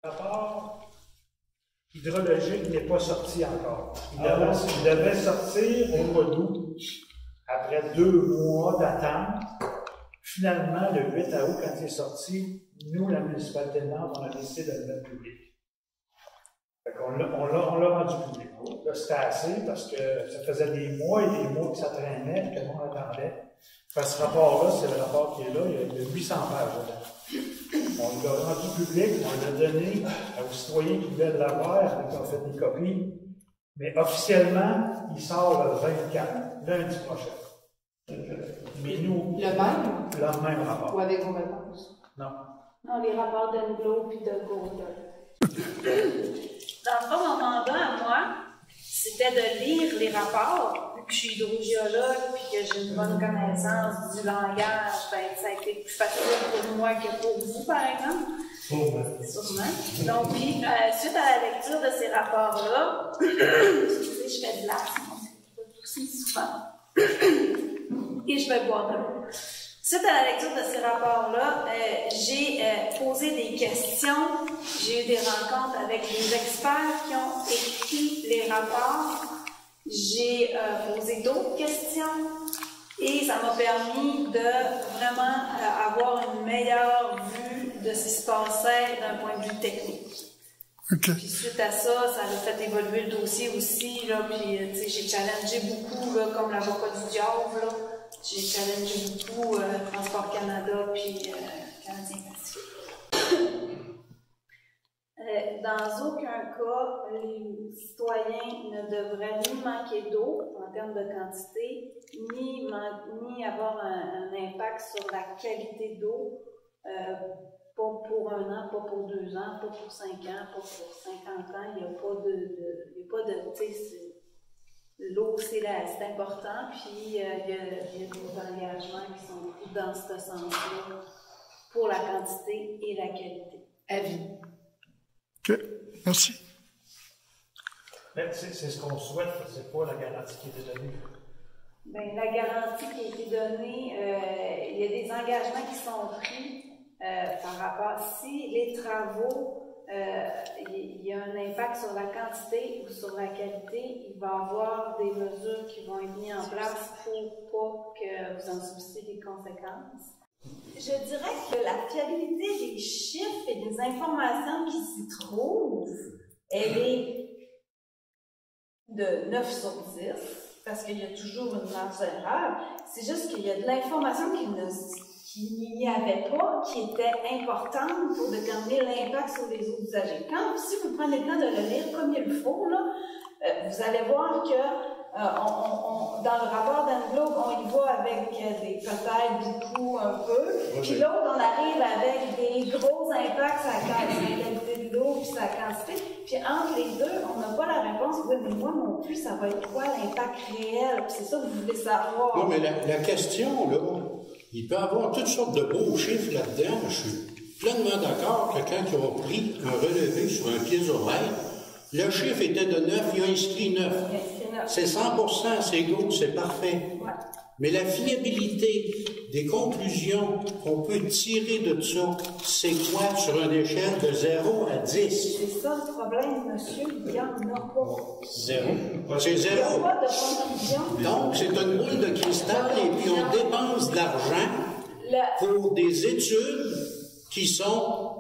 Le rapport hydrologique n'est pas sorti encore. Il devait sortir au mois d'août, après 2 mois d'attente. Finalement, le 8 août, quand il est sorti, nous, la municipalité de Nantes, on a décidé de le mettre public. On l'a rendu public. Là, c'était assez parce que ça faisait des mois et des mois que ça traînait et que le monde attendait. Parce que ce rapport-là, c'est le rapport qui est là, il y a 800 pages dedans. On l'a rendu public, on l'a donné aux citoyens qui voulaient l'avoir, qui ont fait des copies. Mais officiellement, il sort le 24, lundi prochain. Mais nous. Le même? Le même rapport. Ou avec vos réponses? Non. Non, les rapports d'Englo puis de Golder. Dans le fond, mon mandat à moi, c'était de lire les rapports. Vu que je suis hydrogéologue puis que j'ai une bonne connaissance du langage, ben, ça a été plus facile pour moi que pour vous, par exemple. Sûrement. Donc, puis, suite à la lecture de ces rapports-là, excusez, je fais de l'asthme, je vais tousser souvent. Et je vais boire de l'eau. Suite à la lecture de ces rapports-là, j'ai posé des questions, j'ai eu des rencontres avec les experts qui ont écrit les rapports, j'ai posé d'autres questions et ça m'a permis de vraiment avoir une meilleure vue de ce qui se passait d'un point de vue technique. Okay. Puis suite à ça, ça a fait évoluer le dossier aussi, là, puis j'ai challengé beaucoup, là, comme l'avocat du diable, là. J'ai challengé beaucoup Transport Canada puis Canadien Pacifique. Dans aucun cas, les citoyens ne devraient ni manquer d'eau en termes de quantité, ni avoir un impact sur la qualité d'eau, pas pour 1 an, pas pour 2 ans, pas pour 5 ans, pas pour 50 ans. Il n'y a pas de, tu sais, l'eau, c'est important, puis il y a des engagements qui sont pris dans ce sens-là pour la quantité et la qualité. Avis. OK. Merci. C'est ce qu'on souhaite, c'est pas la garantie qui est donnée. Bien, la garantie qui a été donnée, il y a des engagements qui sont pris par rapport. Si les travaux, il y a un impact sur la quantité ou sur la qualité, il va y avoir des mesures qui vont être mises en place pour pas que vous en subissez des conséquences. Je dirais que la fiabilité des chiffres et des informations qui s'y trouvent, elle est de 9 sur 10, parce qu'il y a toujours une marge d'erreur. C'est juste qu'il y a de l'information qu'il n'y avait pas, qui était importante pour déterminer l'impact sur les autres usagers. Si vous prenez le temps de le lire comme il le faut, là, vous allez voir que dans le rapport d'Englo, on y va avec des peut-être beaucoup un peu, puis l'autre, on arrive avec des gros impacts sur la qualité de l'eau et sa quantité, puis entre les deux, on n'a pas la réponse. Oui, mais moi non plus, ça va être quoi l'impact réel? Puis c'est ça que vous voulez savoir. Non, mais la question, là, il peut y avoir toutes sortes de beaux chiffres là-dedans. Je suis pleinement d'accord que quand ils ont pris un relevé sur un piézomètre, le chiffre était de 9, il a inscrit 9. C'est 100%, c'est good, c'est parfait. Ouais. Mais la fiabilité des conclusions qu'on peut tirer de ça, c'est quoi sur une échelle de 0 à 10? C'est ça le problème, monsieur, il n'y en a pas. 0. C'est Il n'y a 0. pas de conclusion. Donc, c'est une boule de cristal et puis on dépense de l'argent pour des études qui sont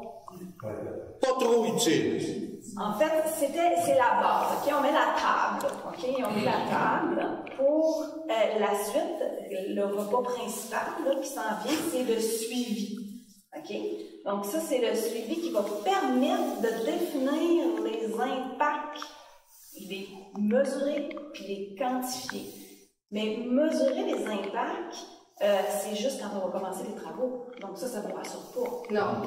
pas trop utiles. En fait, c'est la base. Okay? On met la table. Okay? On met la table pour la suite. Le repas principal là, qui s'en vient, c'est le suivi. Okay? Donc, ça, c'est le suivi qui va permettre de définir les impacts, les mesurer puis les quantifier. Mais mesurer les impacts, c'est juste quand on va commencer les travaux. Donc, ça ne me rassure pas. Non.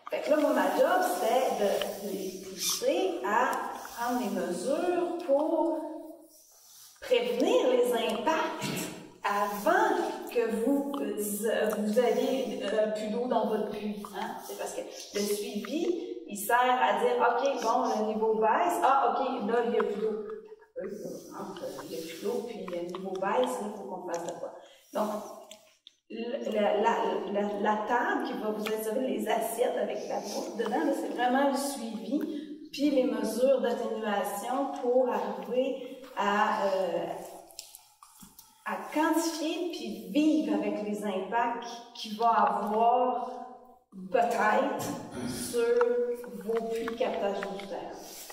Fait que là, moi, ma job, c'était de les pousser à prendre des mesures pour prévenir les impacts avant que vous ayez plus d'eau dans votre puits. Hein? C'est parce que le suivi, il sert à dire, OK, bon, le niveau baisse. Ah, OK, là, il n'y a plus d'eau. Il n'y a plus d'eau, puis le niveau baisse, il faut qu'on fasse de quoi. Donc, la table qui va vous être servie, les assiettes avec la bouffe dedans, là, c'est vraiment le suivi, puis les mesures d'atténuation pour arriver à quantifier puis vivre avec les impacts qu'il va avoir peut-être sur vos puits de captage d'eau souterraine.